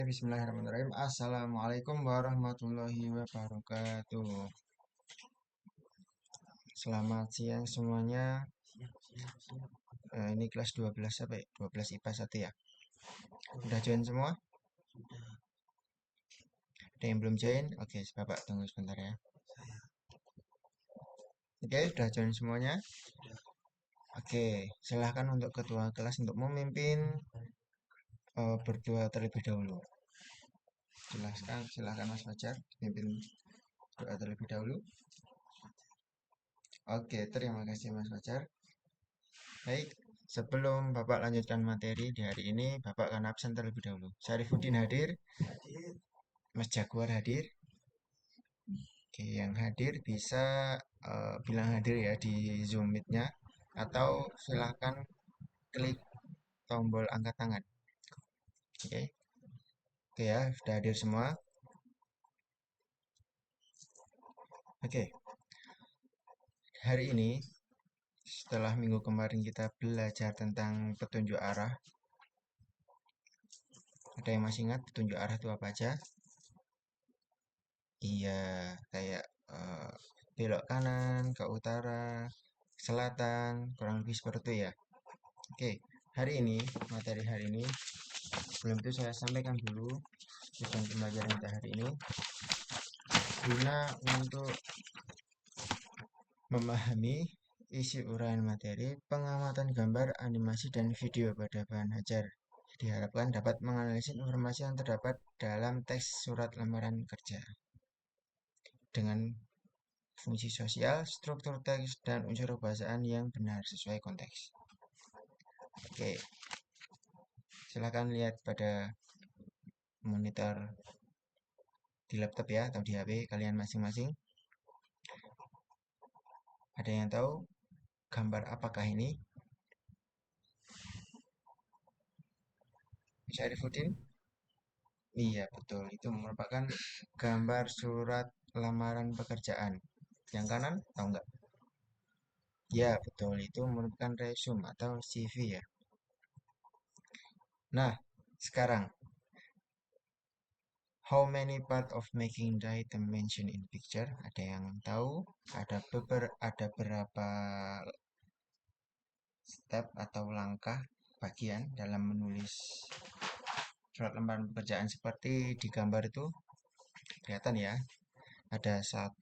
Bismillahirrahmanirrahim. Assalamualaikum warahmatullahi wabarakatuh. Selamat siang semuanya. Ini kelas 12 apa ya? 12 IPA 1 ya. Udah join semua? Ada yang belum join? Oke, Bapak tunggu sebentar ya. Oke, udah join semuanya? Oke, silahkan untuk ketua kelas untuk memimpin berdoa terlebih dahulu. Silahkan Mas Fajar memimpin doa terlebih dahulu. Oke, terima kasih Mas Fajar. Baik, sebelum Bapak lanjutkan materi di hari ini, Bapak akan absen terlebih dahulu. Syarifuddin hadir, Mas Jaguar hadir. Oke, yang hadir bisa bilang hadir ya di Zoom Meet-nya, atau silahkan klik tombol angkat tangan. Oke, oke ya, sudah hadir semua. Oke, hari ini setelah minggu kemarin kita belajar tentang petunjuk arah. Ada yang masih ingat petunjuk arah itu apa aja? Iya, kayak belok kanan ke utara, selatan, kurang lebih seperti itu ya. Oke, hari ini, materi hari ini, sebelum itu saya sampaikan dulu tujuan pembelajaran kita hari ini, guna untuk memahami isi uraian materi, pengamatan gambar, animasi, dan video pada bahan ajar. Diharapkan dapat menganalisis informasi yang terdapat dalam teks surat lamaran kerja dengan fungsi sosial, struktur teks, dan unsur bahasaan yang benar sesuai konteks. Oke, silakan lihat pada monitor di laptop ya atau di HP kalian masing-masing. Ada yang tahu gambar apakah ini? Syarifuddin? Iya, betul. Itu merupakan gambar surat lamaran pekerjaan. Yang kanan, tahu nggak? Ya, betul. Itu merupakan resume atau CV ya. Nah, sekarang, how many part of making the item mentioned in picture? Ada yang tahu? Ada berapa step atau langkah bagian dalam menulis surat lamaran pekerjaan seperti di gambar itu? Kelihatan ya? Ada 1,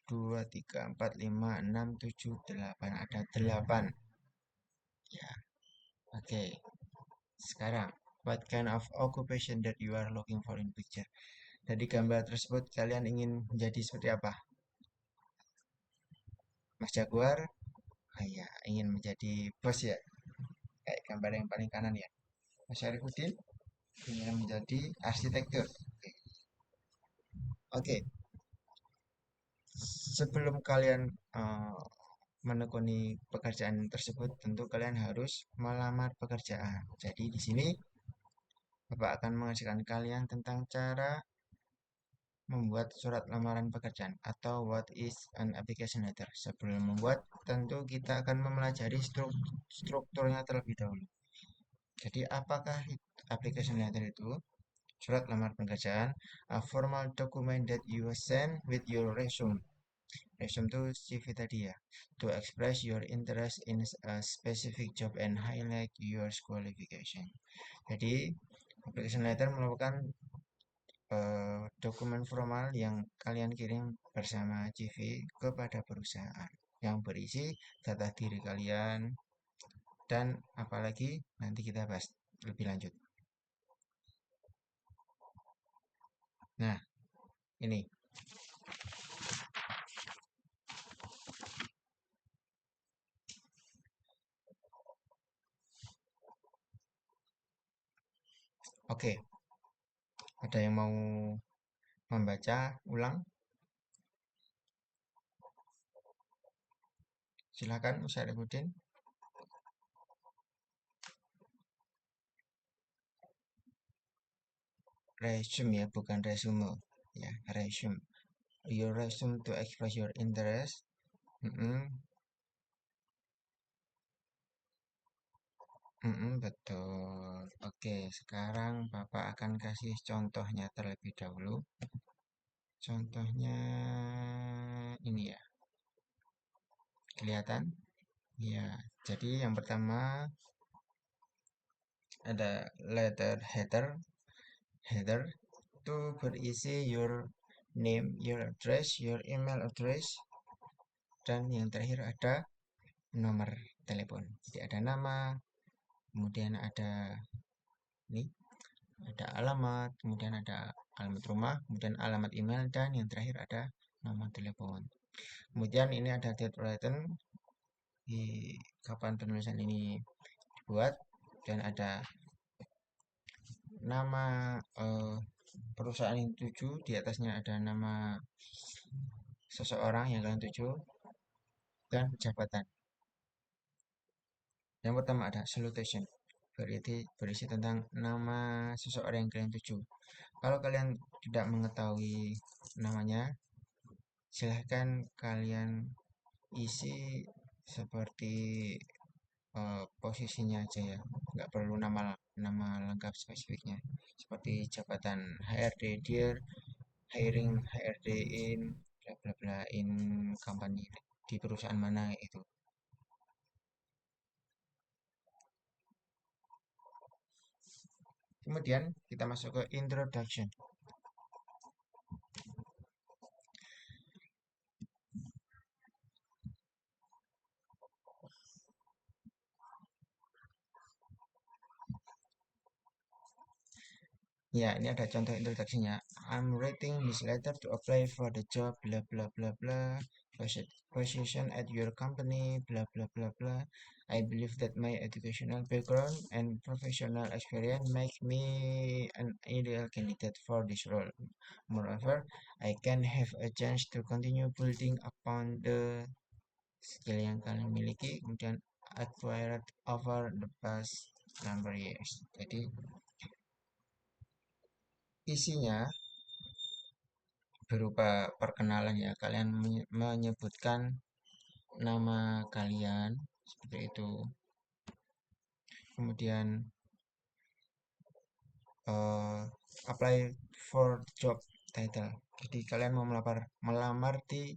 2, 3, 4, 5, 6, 7, 8. Ada 8. Ya, oke. Sekarang, what kind of occupation that you are looking for in picture? Jadi gambar tersebut kalian ingin menjadi seperti apa? Mas Jaguar, ya, ingin menjadi bos ya, kayak gambar yang paling kanan ya. Mas Syarifuddin ingin menjadi arsitektur. Oke, sebelum kalian eh, menekuni pekerjaan tersebut, tentu kalian harus melamar pekerjaan. Jadi di sini Bapak akan mengajarkan kalian tentang cara membuat surat lamaran pekerjaan atau what is an application letter. Sebelum membuat, tentu kita akan mempelajari strukturnya terlebih dahulu. Jadi apakah application letter itu? Surat lamaran pekerjaan, a formal document that you send with your resume. Resume itu CV tadi ya. To express your interest in a specific job and highlight your qualification. Jadi, application letter merupakan dokumen formal yang kalian kirim bersama CV kepada perusahaan yang berisi data diri kalian dan apalagi nanti kita bahas lebih lanjut. Nah, ini. Oke, ada yang mau membaca ulang? Silakan, Syarifuddin. Resume ya, bukan resume. Ya, resume. Your resume to express your interest. Betul. Oke, sekarang Bapak akan kasih contohnya terlebih dahulu. Contohnya ini ya, kelihatan? Ya, jadi yang pertama ada letter header. Header itu berisi your name, your address, your email address, dan yang terakhir ada nomor telepon. Jadi ada nama, kemudian ada ini, ada alamat, kemudian ada alamat rumah, kemudian alamat email, dan yang terakhir ada nomor telepon. Kemudian ini ada date written di kapan penulisan ini dibuat, dan ada nama perusahaan yang dituju, di atasnya ada nama seseorang yang kalian tuju, dan jabatan. Yang pertama ada salutation, berisi tentang nama seseorang yang kalian tuju. Kalau kalian tidak mengetahui namanya, silahkan kalian isi seperti posisinya aja ya, nggak perlu nama nama lengkap spesifiknya. Seperti jabatan HRD dear, hiring HRD in, bla bla bla in company, di perusahaan mana itu. Kemudian kita masuk ke introduction. Ya, ini ada contoh introduksinya. I'm writing this letter to apply for the job, bla bla bla bla, position at your company, bla bla bla bla. I believe that my educational background and professional experience make me an ideal candidate for this role. Moreover, I can have a chance to continue building upon the skill yang kalian miliki, kemudian acquired over the past number years. Jadi isinya berupa perkenalan ya, kalian menyebutkan nama kalian seperti itu. Kemudian apply for job title. Jadi kalian mau melamar di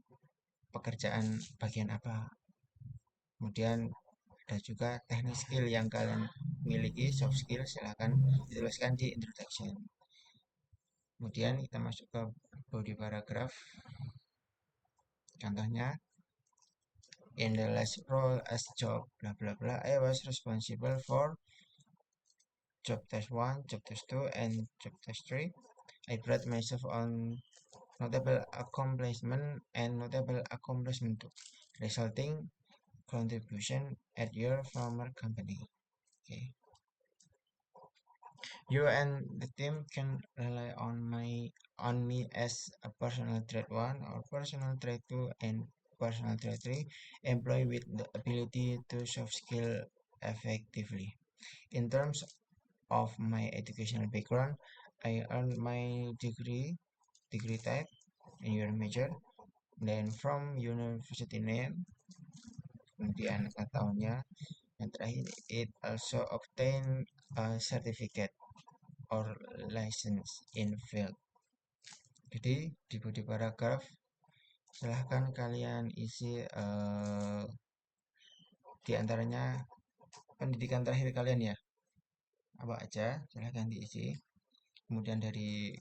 pekerjaan bagian apa. Kemudian ada juga teknik skill yang kalian miliki, soft skill, silahkan dituliskan di introduction. Kemudian kita masuk ke body paragraph. Contohnya, in the last role as job blah blah blah, I was responsible for job test 1, job test 2, and job test 3. I pride myself on notable accomplishment and notable accomplishment 2, resulting contribution at your former company. Okay. You and the team can rely on me as a personal trait 1 or personal trait 2 and personal trait 3, employee with the ability to soft skill effectively. In terms of my educational background, I earned my degree type in your major, then from university name, kemudian tahunnya, yang terakhir it also obtained a certificate or license in field. Jadi di body paragraph silahkan kalian isi di antaranya pendidikan terakhir kalian ya, apa aja silahkan diisi, kemudian dari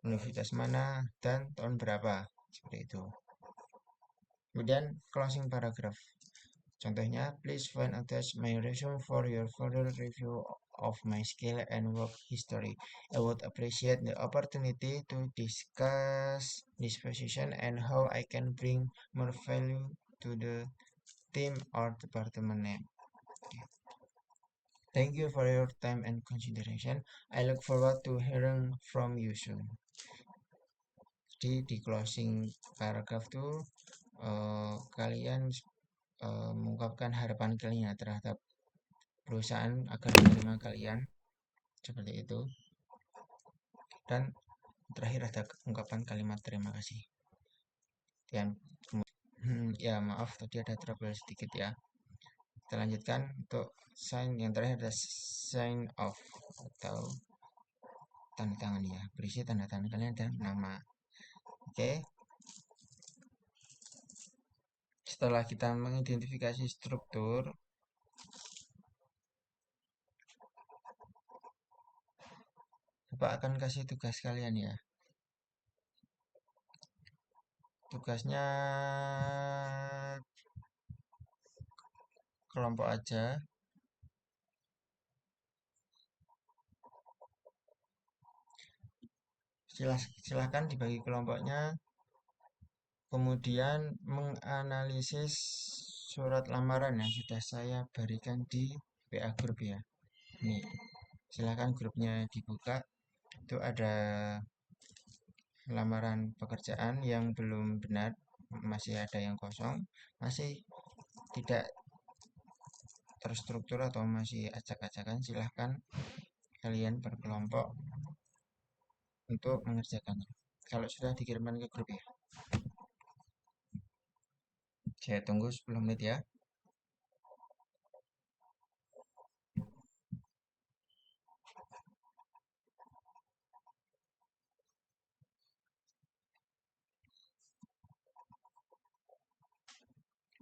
universitas mana dan tahun berapa, seperti itu. Kemudian closing paragraph, contohnya please find attached my resume for your further review of my skill and work history. I would appreciate the opportunity to discuss this position and how I can bring more value to the team or department name. Thank you for your time and consideration. I look forward to hearing from you soon. Jadi di closing paragraph tuh kalian mengungkapkan harapan kalian terhadap perusahaan agar menerima kalian, seperti itu. Dan terakhir ada ungkapan kalimat terima kasih. Dan ya maaf tadi ada trouble sedikit ya. Kita lanjutkan untuk sign yang terakhir ada sign off atau tanda tangan ya. Berisi tanda tangan kalian dan nama. Oke. Setelah kita mengidentifikasi struktur, Bapak akan kasih tugas kalian ya. Tugasnya kelompok aja. Silahkan dibagi kelompoknya. Kemudian menganalisis surat lamaran yang sudah saya berikan di WA grup ya. Nih, silahkan grupnya dibuka. Itu ada lamaran pekerjaan yang belum benar, masih ada yang kosong, masih tidak terstruktur atau masih acak-acakan. Silahkan kalian berkelompok untuk mengerjakannya. Kalau sudah dikirimkan ke grup ya. Saya tunggu 10 menit ya.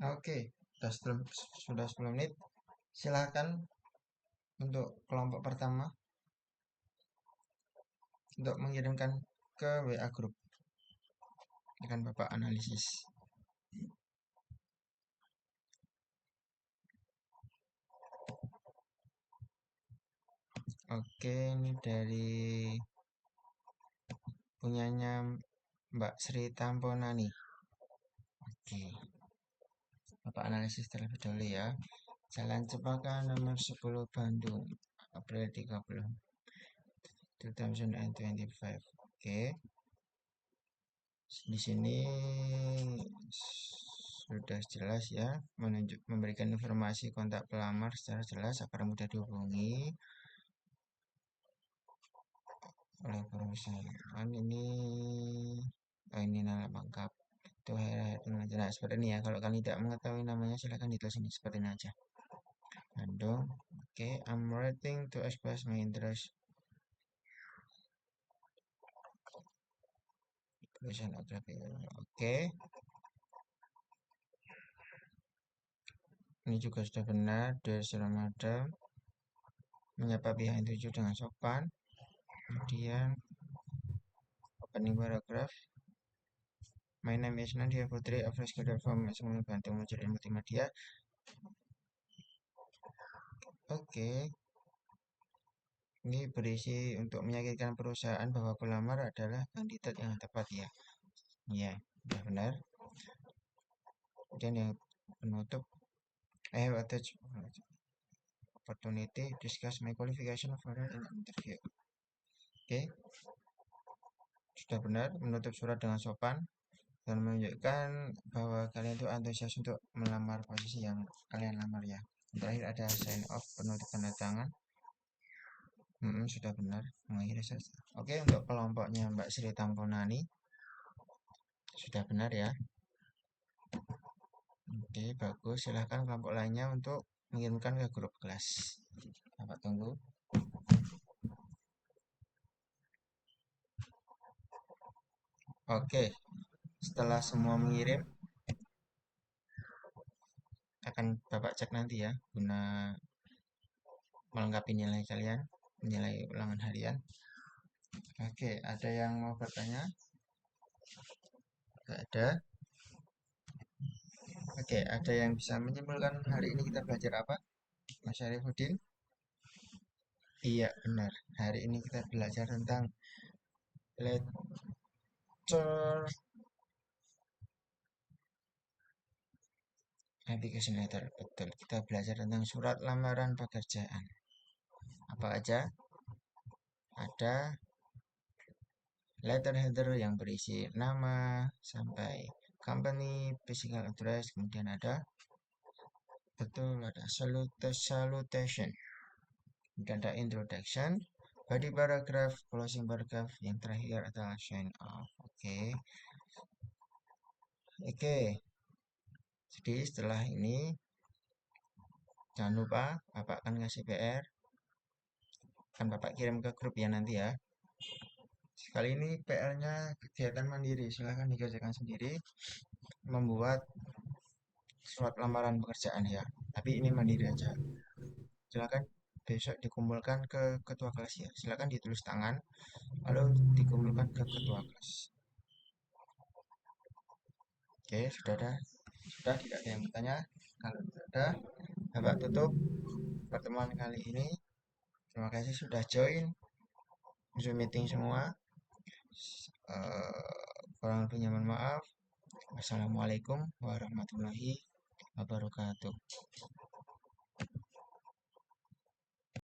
Oke, sudah 10 menit. Silahkan untuk kelompok pertama untuk mengirimkan ke WA grup. Akan Bapak analisis. Oke, ini dari punyanya Mbak Sri Tamponani. Oke, Bapak analisis terlebih dahulu ya. Jalan Cempaka nomor 10 Bandung, April 30, 2025. Oke, di sini sudah jelas ya, memberikan informasi kontak pelamar secara jelas agar mudah dihubungi oleh perusahaan. Ini nama lengkap. Itu nah, seperti ini ya. Kalau kalian tidak mengetahui namanya, silahkan ditulis ini seperti ini aja. Bandung. Oke, I'm writing to express my interest. Tulisan Oke. Ini juga sudah benar. Dear Madam, menyapa pihak yang tujuh dengan sopan. Kemudian opening paragraph. My name is Nadia Putri, a fresh graduate from Sekolah Bantung Muncul Multimedia. Oke. Ini berisi untuk meyakinkan perusahaan bahwa pelamar adalah kandidat yang tepat ya. Iya, sudah benar. Kemudian yang penutup, I have attached opportunity discuss my qualification for an interview. Oke, sudah benar. Menutup surat dengan sopan dan menunjukkan bahwa kalian itu antusias untuk melamar posisi yang kalian lamar ya. Terakhir ada sign off, penutup tanda tangan. Sudah benar, mengakhiri saja. Oke, untuk kelompoknya Mbak Sri Tamponani sudah benar ya. Oke, bagus. Silahkan kelompok lainnya untuk mengirimkan ke grup kelas. Bapak tunggu. Oke, setelah semua mengirim, akan Bapak cek nanti ya, guna melengkapi nilai kalian, nilai ulangan harian. Oke, ada yang mau bertanya? Tidak ada. Oke, ada yang bisa menyimpulkan hari ini kita belajar apa? Mas Syarifudin? Iya, benar. Hari ini kita belajar tentang lecture application letter. Betul, kita belajar tentang surat lamaran pekerjaan. Apa aja? Ada letter header yang berisi nama sampai company, physical address, kemudian ada salutation, kemudian ada introduction, body paragraph, closing paragraph, yang terakhir adalah sign off. Oke. Jadi setelah ini Jangan lupa Bapak akan ngasih PR, akan Bapak kirim ke grup ya nanti ya. Kali ini PR-nya kegiatan mandiri, silahkan dikerjakan sendiri, membuat surat lamaran pekerjaan ya. Tapi ini mandiri aja. Silakan besok dikumpulkan ke ketua kelas ya. Silakan ditulis tangan, lalu dikumpulkan ke ketua kelas. Oke, sudah ada? Sudah tidak ada yang bertanya? Kalau tidak ada, Bapak tutup pertemuan kali ini. Terima kasih sudah join Zoom meeting semua. Kurang lebihnya mohon maaf. Wassalamualaikum warahmatullahi wabarakatuh.